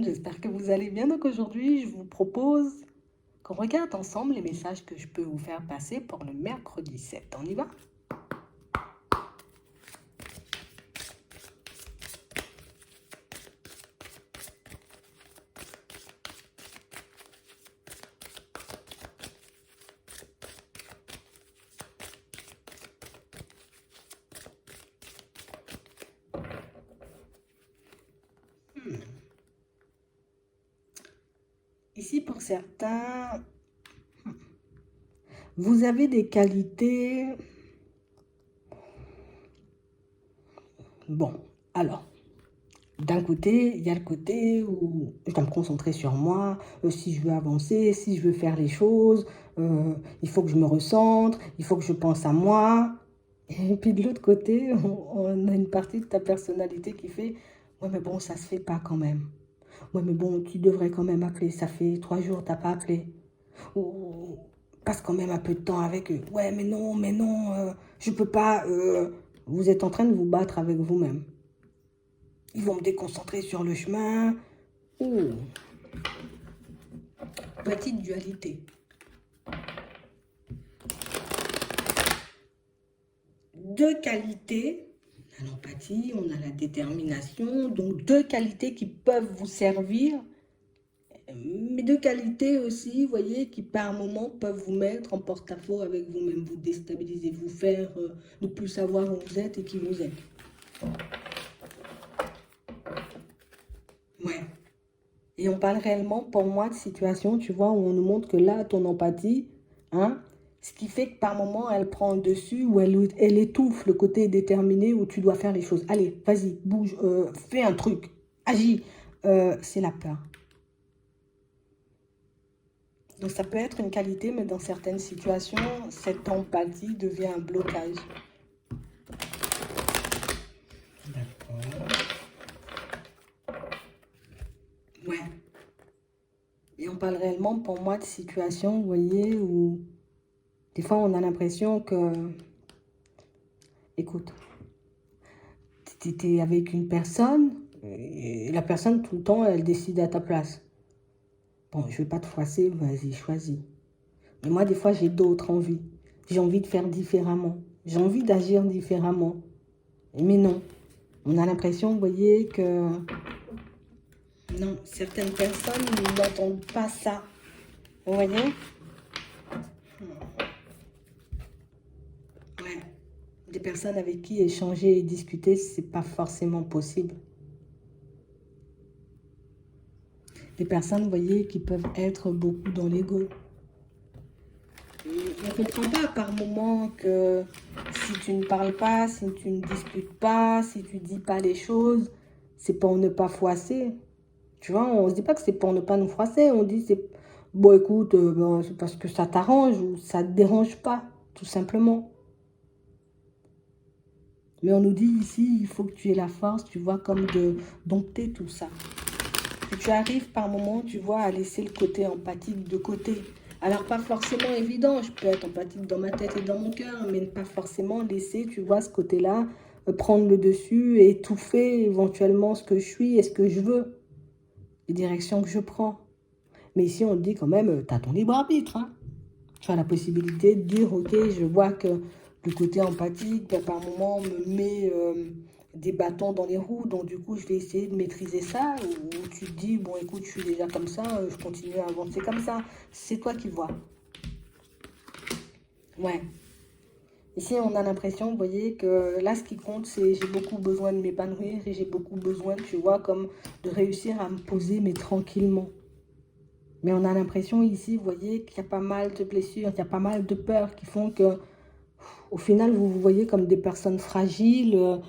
j'espère que vous allez bien. Donc aujourd'hui, je vous propose qu'on regarde ensemble les messages que je peux vous faire passer pour le mercredi 7. On y va? Ici, pour certains, vous avez des qualités. Bon, alors, d'un côté, il y a le côté où je dois me concentrer sur moi, si je veux avancer, si je veux faire les choses, il faut que je me recentre, il faut que je pense à moi. Et puis de l'autre côté, on a une partie de ta personnalité qui fait, ouais mais bon, ça se fait pas quand même. Ouais mais bon, tu devrais quand même appeler, ça fait 3 jours, t'as pas appelé. Ou passe quand même un peu de temps avec eux. Ouais mais non, je peux pas. Vous êtes en train de vous battre avec vous-même. Ils vont me déconcentrer sur le chemin. Ouh, petite dualité. Deux qualités, on a l'empathie, on a la détermination, donc deux qualités qui peuvent vous servir, mais deux qualités aussi, vous voyez, qui par moment peuvent vous mettre en porte-à-faux avec vous-même, vous déstabiliser, vous faire ne plus savoir où vous êtes et qui vous êtes. Ouais. Et on parle réellement, pour moi, de situations, tu vois, où on nous montre que là, ton empathie, hein, ce qui fait que par moment, elle prend le dessus ou elle étouffe le côté déterminé où tu dois faire les choses. Allez, vas-y, bouge, fais un truc, agis. C'est la peur. Donc ça peut être une qualité, mais dans certaines situations, cette empathie devient un blocage. D'accord. Ouais. Et on parle réellement, pour moi, de situations, vous voyez, où des fois, on a l'impression que, écoute, tu étais avec une personne, et la personne, tout le temps, elle décide à ta place. Bon, je vais pas te froisser, vas-y, choisis. Mais moi, des fois, j'ai d'autres envies. J'ai envie de faire différemment. J'ai envie d'agir différemment. Mais non. On a l'impression, vous voyez, que non, certaines personnes n'entendent pas ça. Vous voyez? Ouais. Des personnes avec qui échanger et discuter, c'est pas forcément possible. Des personnes, vous voyez, qui peuvent être beaucoup dans l'ego. On ne comprend pas par moment que si tu ne parles pas, si tu ne discutes pas, si tu ne dis pas les choses, c'est pour ne pas froisser. Tu vois, on ne se dit pas que c'est pour ne pas nous froisser, on dit c'est bon écoute, ben, c'est parce que ça t'arrange ou ça ne te dérange pas, tout simplement. Mais on nous dit ici, il faut que tu aies la force, tu vois, comme de dompter tout ça. Que tu arrives par moment, tu vois, à laisser le côté empathique de côté. Alors, pas forcément évident, je peux être empathique dans ma tête et dans mon cœur, mais pas forcément laisser, tu vois, ce côté-là, prendre le dessus et étouffer éventuellement ce que je suis et ce que je veux, les directions que je prends. Mais ici, on te dit quand même, tu as ton libre arbitre, hein. Tu as la possibilité de dire, ok, je vois que le côté empathique, ben, par moment, me met des bâtons dans les roues, donc du coup, je vais essayer de maîtriser ça, ou tu te dis, bon, écoute, je suis déjà comme ça, je continue à avancer comme ça. C'est toi qui vois. Ouais. Ici, on a l'impression, vous voyez, que là, ce qui compte, c'est j'ai beaucoup besoin de m'épanouir et j'ai beaucoup besoin, tu vois, comme de réussir à me poser, mais tranquillement. Mais on a l'impression ici, vous voyez, qu'il y a pas mal de blessures, qu'il y a pas mal de peurs qui font que, au final, vous vous voyez comme des personnes fragiles,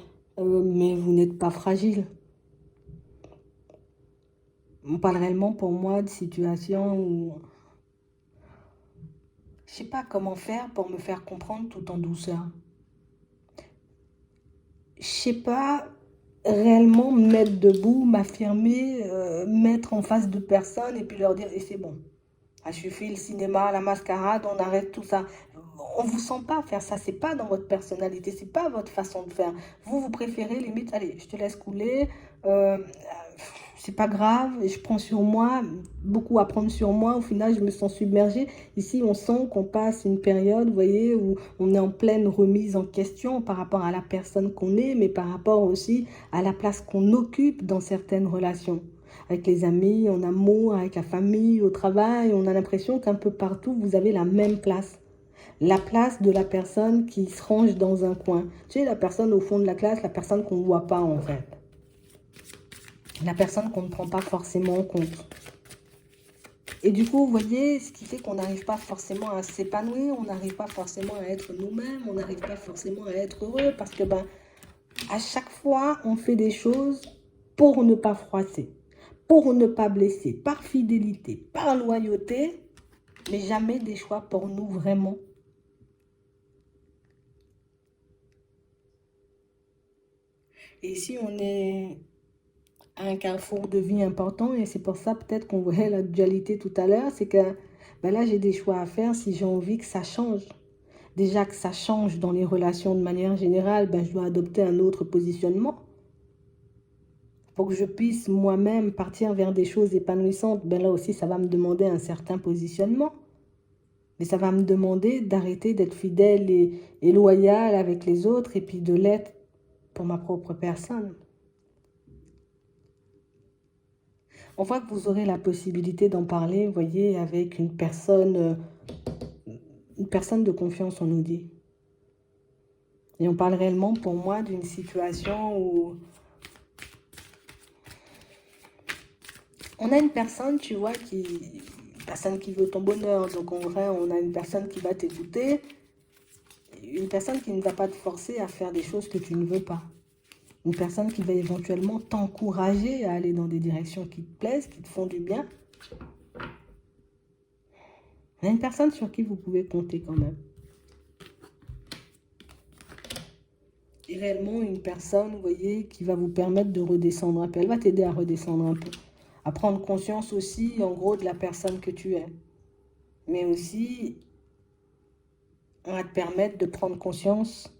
mais vous n'êtes pas fragile. On parle réellement pour moi de situations où je ne sais pas comment faire pour me faire comprendre tout en douceur. Je ne sais pas réellement me mettre debout, m'affirmer, mettre en face de personnes et puis leur dire, et c'est bon. Ah, je fais le cinéma, la mascarade, on arrête tout ça. on ne vous sent pas faire ça. C'est pas dans votre personnalité. C'est pas votre façon de faire. Vous préférez limite, allez, je te laisse couler. C'est pas grave, je prends sur moi, beaucoup à prendre sur moi, au final je me sens submergée. Ici on sent qu'on passe une période, vous voyez, où on est en pleine remise en question par rapport à la personne qu'on est, mais par rapport aussi à la place qu'on occupe dans certaines relations. Avec les amis, en amour, avec la famille, au travail, on a l'impression qu'un peu partout vous avez la même place. La place de la personne qui se range dans un coin. Tu sais, la personne au fond de la classe, la personne qu'on ne voit pas en fait. La personne qu'on ne prend pas forcément en compte. Et du coup, vous voyez, ce qui fait qu'on n'arrive pas forcément à s'épanouir, on n'arrive pas forcément à être nous-mêmes, on n'arrive pas forcément à être heureux, parce que à chaque fois, on fait des choses pour ne pas froisser, pour ne pas blesser, par fidélité, par loyauté, mais jamais des choix pour nous vraiment. Et ici, on est un carrefour de vie important et c'est pour ça peut-être qu'on voyait la dualité tout à l'heure, c'est que là j'ai des choix à faire si j'ai envie que ça change. Déjà que ça change dans les relations de manière générale, je dois adopter un autre positionnement. Pour que je puisse moi-même partir vers des choses épanouissantes, là aussi ça va me demander un certain positionnement. Mais ça va me demander d'arrêter d'être fidèle et loyal avec les autres et puis de l'être pour ma propre personne. On voit que vous aurez la possibilité d'en parler, vous voyez, avec une personne de confiance, on nous dit. Et on parle réellement, pour moi, d'une situation où on a une personne, tu vois, une personne qui veut ton bonheur. Donc, en vrai, on a une personne qui va t'écouter, une personne qui ne va pas te forcer à faire des choses que tu ne veux pas. Une personne qui va éventuellement t'encourager à aller dans des directions qui te plaisent, qui te font du bien. Il y a une personne sur qui vous pouvez compter quand même. Et réellement une personne, vous voyez, qui va vous permettre de redescendre un peu. Elle va t'aider à redescendre un peu. À prendre conscience aussi, en gros, de la personne que tu es. Mais aussi, on va te permettre de prendre conscience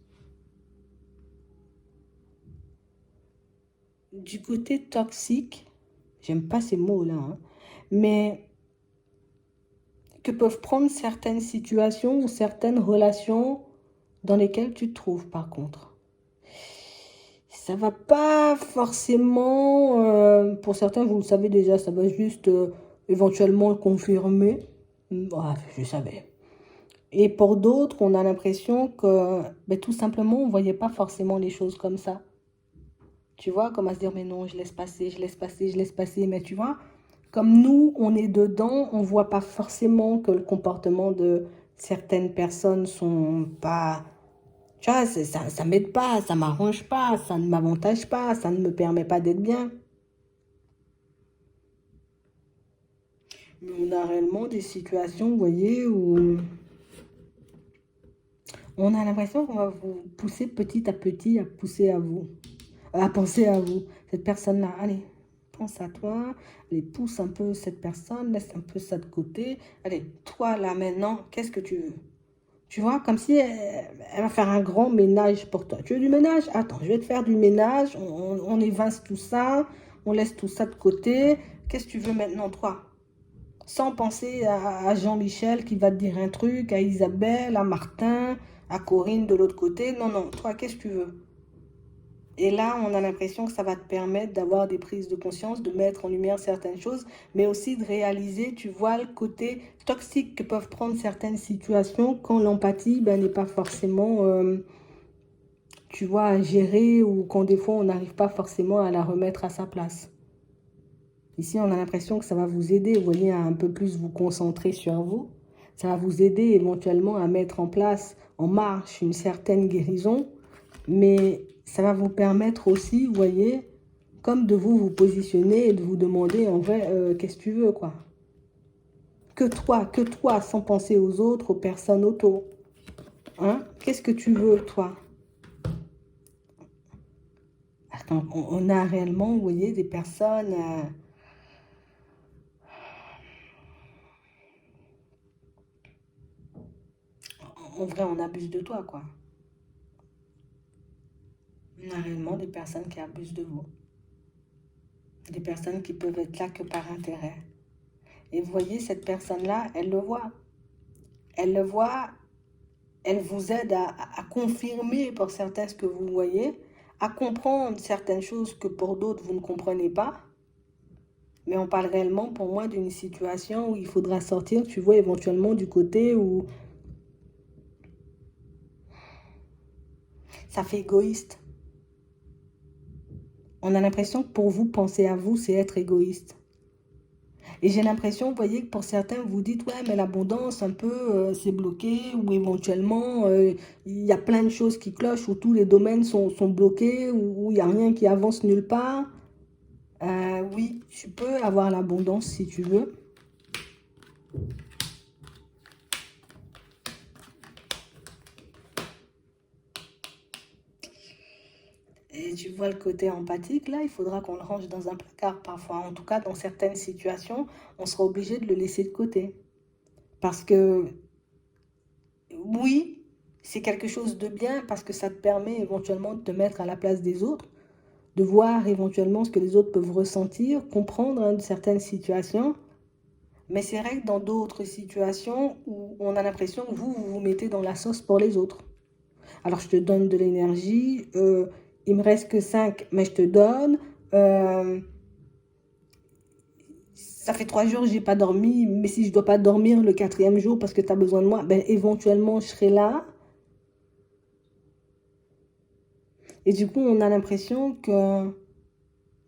du côté toxique. J'aime pas ces mots-là, hein, mais que peuvent prendre certaines situations ou certaines relations dans lesquelles tu te trouves, par contre. Ça va pas forcément, pour certains, vous le savez déjà, ça va juste éventuellement le confirmer. Je savais. Et pour d'autres, on a l'impression que tout simplement, on ne voyait pas forcément les choses comme ça. Tu vois, comme à se dire, mais non, je laisse passer, je laisse passer, je laisse passer. Mais tu vois, comme nous, on est dedans, on ne voit pas forcément que le comportement de certaines personnes sont pas... Tu vois, ça ne m'aide pas, ça ne m'arrange pas, ça ne m'avantage pas, ça ne me permet pas d'être bien. Mais on a réellement des situations, vous voyez, où on a l'impression qu'on va vous pousser petit à petit à pousser à vous, à penser à vous. Cette personne-là, allez, pense à toi, allez, pousse un peu cette personne, laisse un peu ça de côté. Allez, toi là maintenant, qu'est-ce que tu veux? Tu vois, comme si elle va faire un grand ménage pour toi. Tu veux du ménage? Attends, je vais te faire du ménage, on évince tout ça, on laisse tout ça de côté. Qu'est-ce que tu veux maintenant, toi? Sans penser à Jean-Michel qui va te dire un truc, à Isabelle, à Martin, à Corinne de l'autre côté. Non, non, toi, qu'est-ce que tu veux? Et là, on a l'impression que ça va te permettre d'avoir des prises de conscience, de mettre en lumière certaines choses, mais aussi de réaliser, tu vois, le côté toxique que peuvent prendre certaines situations quand l'empathie n'est pas forcément, tu vois, à gérer ou quand des fois on n'arrive pas forcément à la remettre à sa place. Ici, on a l'impression que ça va vous aider, vous voyez, à un peu plus vous concentrer sur vous. Ça va vous aider éventuellement à mettre en place, en marche, une certaine guérison. Mais ça va vous permettre aussi, vous voyez, comme de vous positionner et de vous demander, en vrai, qu'est-ce que tu veux, quoi. Que toi, sans penser aux autres, aux personnes autour. Hein? Qu'est-ce que tu veux, toi? On a réellement, vous voyez, des personnes... en vrai, on abuse de toi, quoi. On a réellement des personnes qui abusent de vous. Des personnes qui peuvent être là que par intérêt. Et vous voyez, cette personne-là, elle le voit. Elle le voit, elle vous aide à confirmer pour certains ce que vous voyez, à comprendre certaines choses que pour d'autres, vous ne comprenez pas. Mais on parle réellement, pour moi, d'une situation où il faudra sortir, tu vois, éventuellement du côté où ça fait égoïste. On a l'impression que pour vous, penser à vous, c'est être égoïste. Et j'ai l'impression, vous voyez, que pour certains, vous dites, ouais, mais l'abondance, un peu, c'est bloqué, ou éventuellement, il y a plein de choses qui clochent, où tous les domaines sont bloqués, où il n'y a rien qui avance nulle part. Oui, tu peux avoir l'abondance si tu veux. Et tu vois le côté empathique, là, il faudra qu'on le range dans un placard parfois. En tout cas, dans certaines situations, on sera obligé de le laisser de côté. Parce que, oui, c'est quelque chose de bien, parce que ça te permet éventuellement de te mettre à la place des autres, de voir éventuellement ce que les autres peuvent ressentir, comprendre de certaines situations. Mais c'est vrai que dans d'autres situations où on a l'impression que vous vous mettez dans la sauce pour les autres. Alors, je te donne de l'énergie, il me reste que 5, mais je te donne. Ça fait 3 jours que j'ai pas dormi, mais si je dois pas dormir le 4e jour parce que tu as besoin de moi, ben éventuellement, je serai là. Et du coup, on a l'impression que,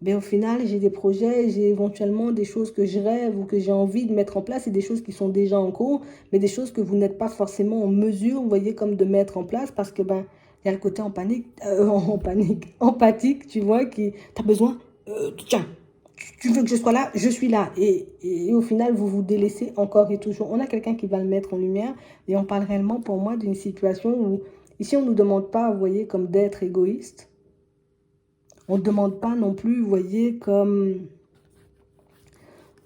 ben, au final, j'ai des projets, j'ai éventuellement des choses que je rêve ou que j'ai envie de mettre en place et des choses qui sont déjà en cours, mais des choses que vous n'êtes pas forcément en mesure, vous voyez, comme de mettre en place parce que, ben, il y a le côté empathique, tu vois, qui, t'as besoin, tiens, tu veux que je sois là, je suis là. Et au final, vous vous délaissez encore et toujours. On a quelqu'un qui va le mettre en lumière et on parle réellement pour moi d'une situation où, ici, on ne nous demande pas, vous voyez, comme d'être égoïste. On ne demande pas non plus, vous voyez, comme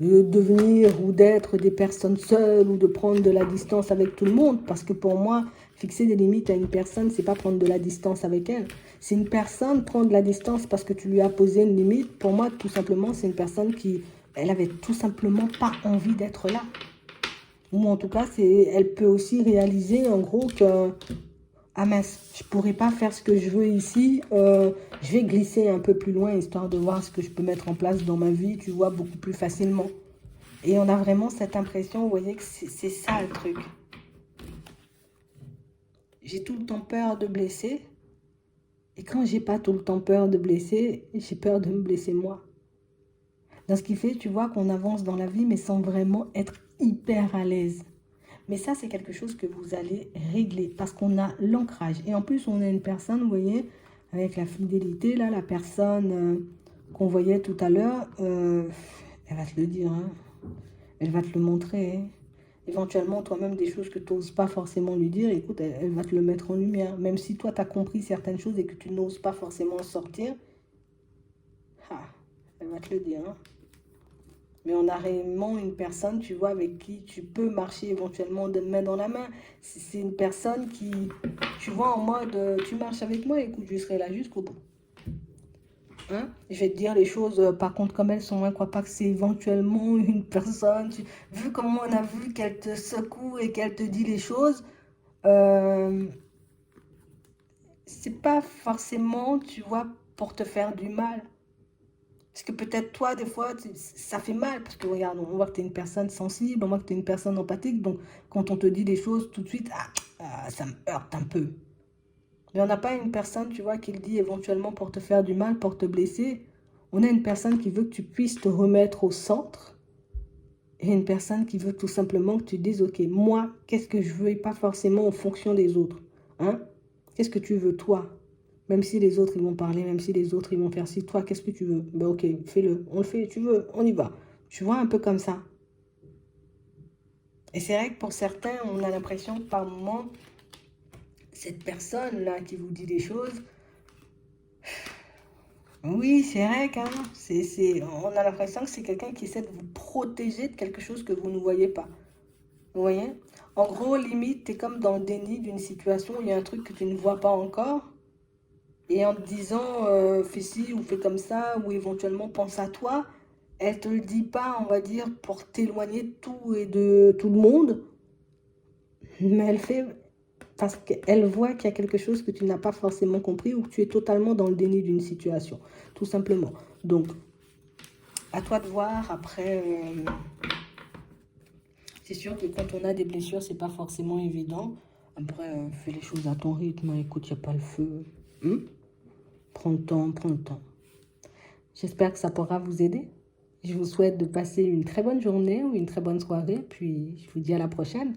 de devenir ou d'être des personnes seules ou de prendre de la distance avec tout le monde. Parce que pour moi, fixer des limites à une personne, c'est pas prendre de la distance avec elle. Si une personne prend de la distance parce que tu lui as posé une limite, pour moi, tout simplement, c'est une personne qui, elle avait tout simplement pas envie d'être là. Ou en tout cas, elle peut aussi réaliser en gros que ah mince, je pourrais pas faire ce que je veux ici. Je vais glisser un peu plus loin histoire de voir ce que je peux mettre en place dans ma vie, tu vois, beaucoup plus facilement. Et on a vraiment cette impression, vous voyez, que c'est ça le truc. J'ai tout le temps peur de blesser. Et quand j'ai pas tout le temps peur de blesser, j'ai peur de me blesser moi. Dans ce qui fait, tu vois, qu'on avance dans la vie, mais sans vraiment être hyper à l'aise. Mais ça, c'est quelque chose que vous allez régler parce qu'on a l'ancrage. Et en plus, on a une personne, vous voyez, avec la fidélité, là, la personne qu'on voyait tout à l'heure, elle va te le dire, hein. Elle va te le montrer. Hein. Éventuellement, toi-même, des choses que tu n'oses pas forcément lui dire, écoute, elle va te le mettre en lumière. Même si toi, tu as compris certaines choses et que tu n'oses pas forcément sortir, elle va te le dire. Hein. Mais on a réellement une personne, tu vois, avec qui tu peux marcher éventuellement de main dans la main. C'est une personne qui, tu vois, en mode, tu marches avec moi, écoute, je serai là jusqu'au bout. Hein? Je vais te dire les choses, par contre, comme elles sont, ne crois pas que c'est éventuellement une personne. Vu comment on a vu qu'elle te secoue et qu'elle te dit les choses, c'est pas forcément, tu vois, pour te faire du mal. Parce que peut-être toi, des fois, ça fait mal. Parce que regarde, on voit que tu es une personne sensible, on voit que tu es une personne empathique. Donc, quand on te dit des choses tout de suite, ça me heurte un peu. Mais on n'a pas une personne, tu vois, qui le dit éventuellement pour te faire du mal, pour te blesser. On a une personne qui veut que tu puisses te remettre au centre. Et une personne qui veut tout simplement que tu dises, ok, moi, qu'est-ce que je veux et pas forcément en fonction des autres. Hein? Qu'est-ce que tu veux, toi? Même si les autres, ils vont parler, même si les autres, ils vont faire ci, toi, qu'est-ce que tu veux? Ben ok, fais-le. On le fait, tu veux, on y va. Tu vois, un peu comme ça. Et c'est vrai que pour certains, on a l'impression que par moment, cette personne-là qui vous dit des choses, oui, c'est vrai on a l'impression que c'est quelqu'un qui essaie de vous protéger de quelque chose que vous ne voyez pas. Vous voyez? En gros, limite, tu es comme dans le déni d'une situation, il y a un truc que tu ne vois pas encore. Et en te disant, fais ci ou fais comme ça, ou éventuellement pense à toi, elle te le dit pas, on va dire, pour t'éloigner de tout et de tout le monde, mais elle fait parce qu'elle voit qu'il y a quelque chose que tu n'as pas forcément compris ou que tu es totalement dans le déni d'une situation, tout simplement. Donc, à toi de voir. Après, c'est sûr que quand on a des blessures, c'est pas forcément évident. Après, fais les choses à ton rythme. Hein. Écoute, il n'y a pas le feu. Prends le temps, prends le temps. J'espère que ça pourra vous aider. Je vous souhaite de passer une très bonne journée ou une très bonne soirée. Puis, je vous dis à la prochaine.